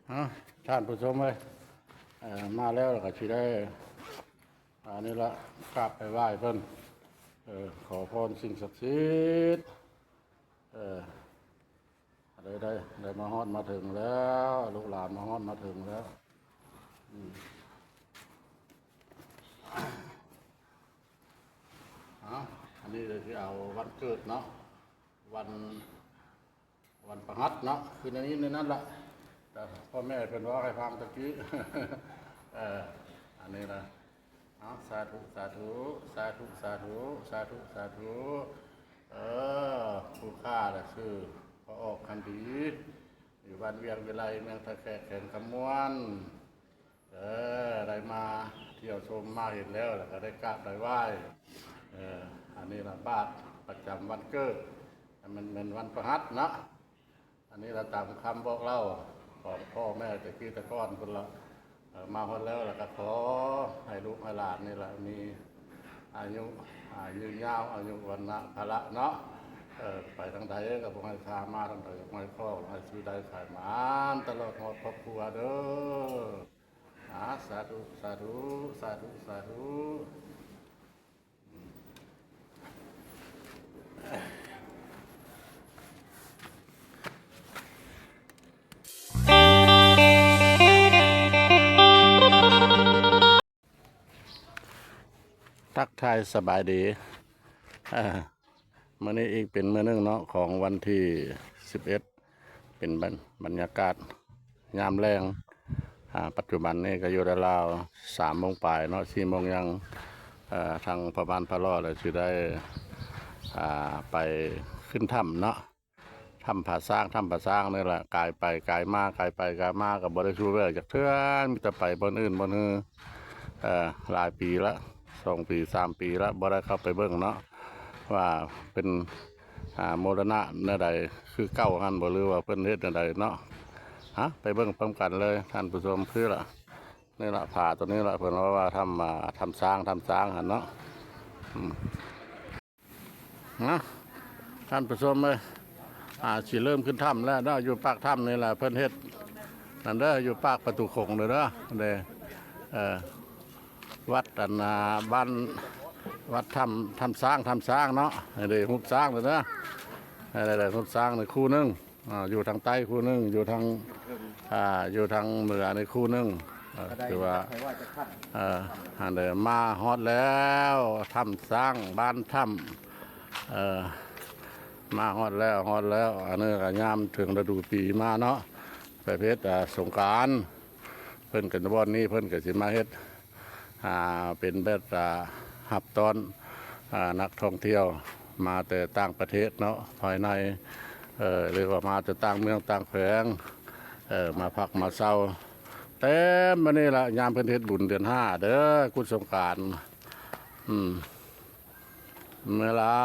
ท่านผู้ชมเลยมาแล้วก็ชีได้อันนี้ละกราบไปไหว้เพิ่นขอพรสิ่งศักดิ์สิทธิ์ได้มาฮอดมาถึงแล้วลูกหลานมาฮอดมาถึงแล้วอันนี้เลยที่เอาวันเกิดเนาะวันประหัตเนาะคือในนี้ในนั้นละแต่พ่อแม่เป็นว่าให้ฟังตะกี้อันนี้นะสาธุสาธุสาธุสาธุสาธุสาธุผู้ฆ่าน่ะชื่อพระออกคันดีอยู่บ้านเวียงวิไลเมืองตะแคกแข่งคำม้วนได้มาเที่ยวชมมาเห็นแล้วก็ได้กราบได้ไหว้อันนี้ละบาทประจำวันเกิดมันเป็นวันประหัตเนาะอันนี้เราตามคำบอกเล่าของพ่อแม่แต่กี้แต่ก้อนคนละมาคนแล้วก็ขอให้ลูกให้หลานนี่แหละมีอายุยืนยาวอายุวันนะภละเนาะไปทางใดก็บอกให้พามาทางใดก็ไม่ข้อให้ซื้อได้ขายหมานตลอดหมดครอบครัวเด้อสาธุสาธุสาธุสาธุทักทายสบายดีมื้อนี้อีกเป็นมื้อนึงเนาะของวันที่11เป็นบรรยากาศยามแรงปัจจุบันนี้ก็อยู่ราวๆ3 โมงปลายเนาะ4 โมงยังทางพระบานพระล่อเลยสิได้ไปขึ้นถ้ำเนาะถ้ำผาสร้างนี่แหละกายไปกายมากายไปกายมากับบริสุทธิ์เวจากเทื่อนมีแต่ไปบนอื่นบนฮือหลายปีละ2 ปี3 ปีแล้วบ่ได้เข้าไปเบิ่งเนาะว่าเป็นโมรณะเนื้อใดคือเก้าหันบ่หรือว่าเพิ่นเฮ็ดเนื้อใดเนาะไปเบิ่งพร้อมกันเลยท่านผู้ชมคือละนี่ละผ่าตัวนี้ละเพิ่นว่าทำสร้างหันเนาะท่านผู้ชมเลยสิเริ่มขึ้นถ้ำแล้วเนาะอยู่ปากถ้ำนี่แหละเพิ่นเฮ็ดนั่นเด้ออยู่ปากประตูคงเลยเด้อวัดบ้านวัดทำสร้างเนาะเดี๋ยวหุบสร้างเลยนะเดี๋ยวหุบสร้างในคู่นึงอยู่ทางใต้คู่นึงอยู่ทางเหนือในคู่นึงคือว่าเดี๋ยวมาฮอดแล้วทำสร้างบ้านถ้ำมาฮอดแล้วอันนี้ก็ยามถึงฤดูปีมาเนาะประเภทสงกรานต์เพิ่นกันวันนี้เพิ่นก็สิมาเฮ็ดเป็นแบบหับตอนนักท่องเที่ยวมาแต่ต่างประเทศเนาะภายในเรียกว่ามาแต่ต่างเมืองต่างแขวงมาพักมาเศร้าเต็มมานี่ละยามเพิ่นเฮ็ดบุญเดือน5เด้อกุศลสงกรานต์เมื่อละ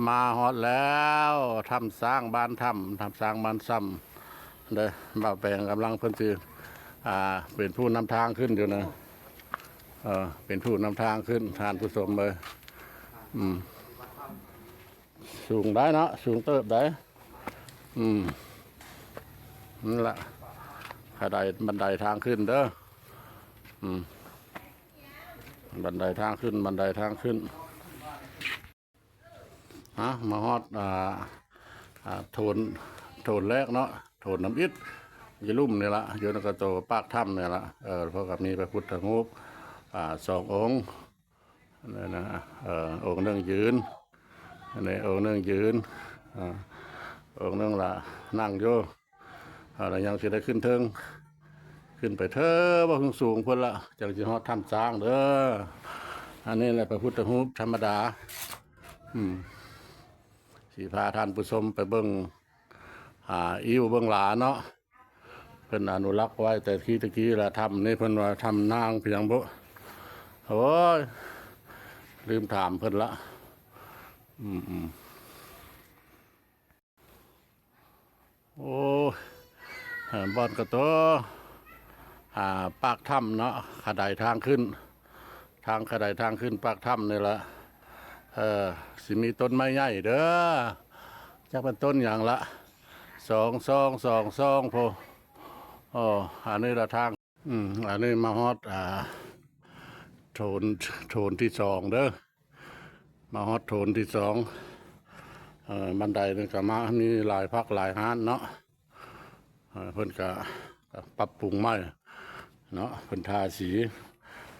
มาฮอดแล้วทำสร้างบ้านสร้างบ้านซ้ำเด้อบ่าวแปลงกำลังเพิ่นสิเป็นผู้นำทางขึ้นอยู่นะเป็นผู้นำทางขึ้นทานผู้ชมเลยสูงได้เนาะสูงเติบได้นั่นแหละบันไดทางขึ้นเด้อบันไดทางขึ้นมาฮอดโถนแรกเนาะโถนน้ำอิฐยี่ลุ่มนี่ละอยู่ในกระโตปากถ้ำนี่ละเพราะกับมีพระพุทธรูป2 องค์นี่นะองค์หนึ่งยืนนี่องค์หนึ่งยืนองค์หนึ่งละนั่งอยู่เรายังจะได้ขึ้นไปเถอะว่าสูงเพิ่นละจังสิฮอดถ้ำสร้างเด้ออันนี้แหละพระพุทธรูปธรรมดาสีพาท่านผู้ชมไปเบิ่งอิ่วเบิ่งหลาเนาะเพิ่นอนุรักษ์ไว้แต่ที่ตะกี้ละทำนี่เพิ่นว่าทำนางเพียงบ่โอ้ยลืมถามเพิ่นละโอ้บอนกระโตปากถ้ำเนาะขดายทางขึ้นปากถ้ำนี่ละสิมีต้นไม้ใหญ่เด้อจักเป็นต้นอย่างละ2 ซองพอ อ๋ออันนี้ละทางอันนี้มาฮอดโถนโถนที่สองเด้อมาฮอดโถนที่สองบันไดนี่ก็มามีหลายพักหลายห้านเนาะเพิ่นก็ปรับปรุงใหม่เนาะเพิ่นทาสี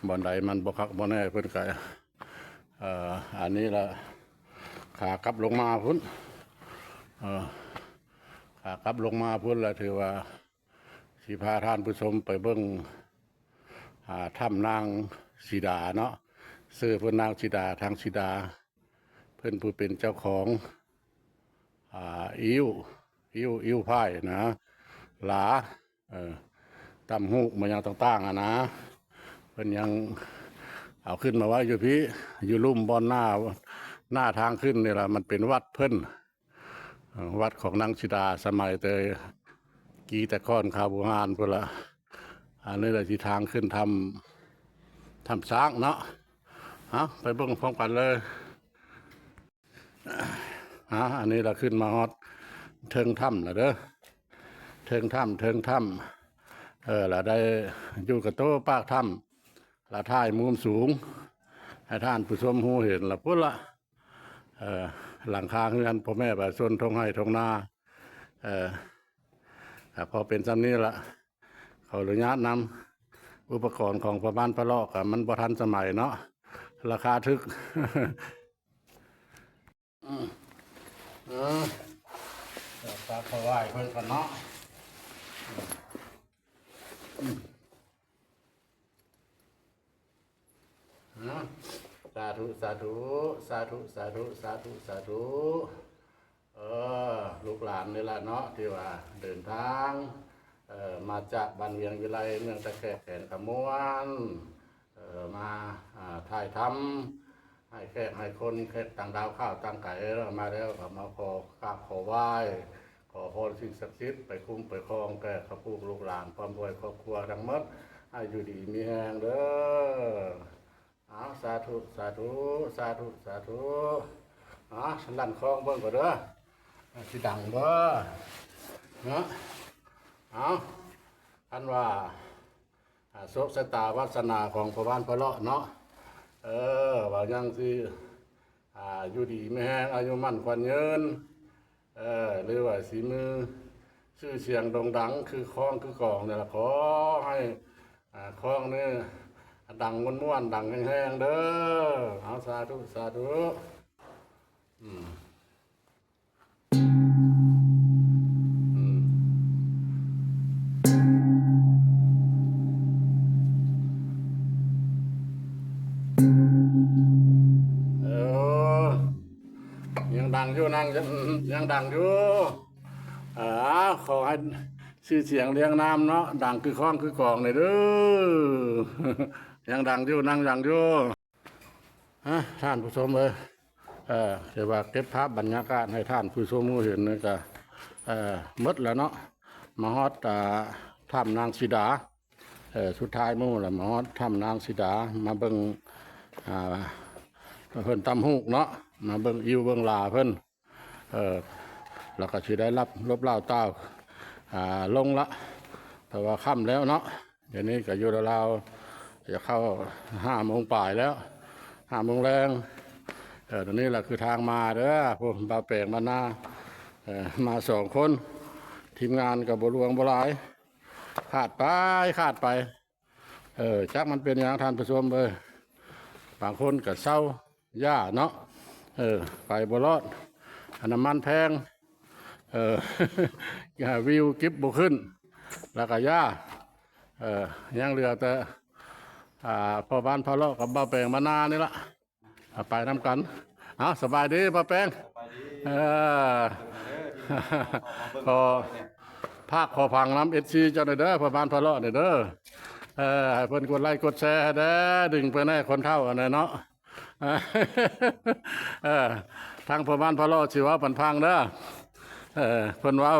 บันไดมันบ่คักบ่แน่เพิ่นก็อันนี้ละขากลับลงมาพุ่นขากลับลงมาพุ่นละถือว่าสิพาท่านผู้ชมไปเบิ่งถ้ำนางสีดาเนาะซื้อเพิ่นนางสีดาทางสีดาเพิ่นผู้เป็นเจ้าของอิ้วไพ่นะหลาตำหูกมันยังต่างๆนะเพิ่นยังเอาขึ้นมาไว้อยู่พี่อยู่ลุ่มบอนหน้าทางขึ้นนี่แหละมันเป็นวัดเพิ่นวัดของนางสีดาสมัยเตยกีแต่ก้อนคาบูฮานพุ่นละอันนี้แหละที่ทางขึ้นทำสร้างเนาะไปเบิ่งพร้อมกันเลยอันนี้เราขึ้นมาฮอดเทิงถ้ำแล้วเด้อเทิงถ้ำเราได้อยู่กับโต๊ะปากถ้ำเราถ่ายมุมสูงให้ท่านผู้ชมหูเห็นละพุ่นละหลังคาเฮือนพ่อแม่ประชาชนทงให้ทงนาพอเป็นซ้ำนี้ละขออนุญาตนำอุปกรณ์ของประบ้านพระลอกมันบ่ทันสมัยเนาะราคาทึกฝากเขาไหว้เพิ่นกันเนาะสาธุสาธุสาธุสาธุสาธุสาธุลูกหลานนี่แหละเนาะที่ว่าเดินทางมาจากบ้านเวียงวิไลเมืองตะแคกแขนขมวนมาถ่ายทำให้แขกให้คนแขกต่างดาวข้าวต่างไก่มาแล้วก็มาขอกราบขอไหว้ขอพรสิ่งศักดิ์สิทธิ์ไปคุ้มไปครองแก่ข้าพูกลูกหลานความรวยครอบครัวทั้งหมดให้อยู่ดีมีแรงเด้อสาธุสาธุสาธุสาธุฉันลั่นคลองเบิ่งก่อนเด้อสิดังบ่เนาะอันว่าโชคชะตาวาสนาของพระบ้านพระเลาะเนาะว่ายังสิอยู่ดีไม่แห้งอายุมั่นขวัญยืนหรือว่าสีมือชื่อเสียงโด่งดังคือคล้องคือกองเนี่ยละขอให้คล้องนี่ดังม้วนๆดังแห้งๆเด้อสาธุสาธุยังดังอยู่ยังดังอยู่ขอให้ชื่อเสียงเรียงนามเนาะดังคือคล้องคือกองเลยเด้อยังดังอยู่นั่งดังอยู่ท่านผู้ชมเลยเดี๋ยวว่าเก็บภาพบรรยากาศให้ท่านผู้ชมเห็นนี่ก็มดแล้วเนาะมาฮอดถ้ำนางสีดาสุดท้ายมู่ละมาฮอดถ้ำนางสีดามาเบิ่งเพิ่นตำหูกเนาะมาเบิ่งอิวเบิ่งลาเพิ่นแล้วก็สิได้รับลบเล่าเต้าลงละแต่ว่าค่ำแล้วเนาะเดี๋ยวนี้ก็อยู่ราวจะเข้า5 โมงปลายแล้ว5 โมงแรงตอนนี้แหละคือทางมาเด้อผมบาแปลงมาหน้ามา2 คนทีมงานกับบรวงบลายขาดไปจักมันเป็นอย่างท่านผู้ชมเลยบางคนก็เศร้าย่าเนาะไปบรอดน้ำมันแพงวิวกิบบุขึ้นแล้วก็ย่ายังเหลือแต่พ่อบ้านพ่อเลาะกับบ้าแปลงมานานี่ละไปทำกันสบายดีป้าแป้งขอภาคขอพังน้ำSCเจ้าหน่อยเด้อพ่อบ้านพ่อเลาะหน่อยเด้อให้เพิ่นกดไลค์กดแชร์เด้อดึงไปแน่คนเท่าอันนั้นเนาะทางพ่อบ้านพ่อเลาะสิว่าปันพังเด้อเพิ่นว่า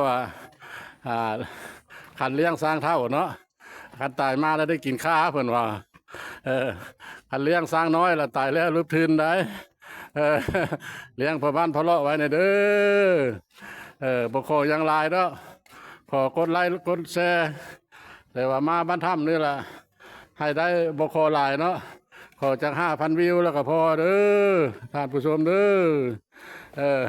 ขันเลี้ยงสร้างเท่าเนาะขันตายมาแล้วได้กินข้าเพิ่นว่าขันเลี้ยงสร้างน้อยแล้วตายแล้วรูปทืนได้เลี้ยงพ่อบ้านพ่อเลาะไว้ในเด้อบ่ขอยังลายเนาะขอกดไลค์กดแชร์ แต่ว่ามาบ้านถ้ำนี่แหละให้ได้บคอหลายเนาะขอจาก5,000 วิวแล้วก็พอเด้อท่านผู้ชมเด้อเออ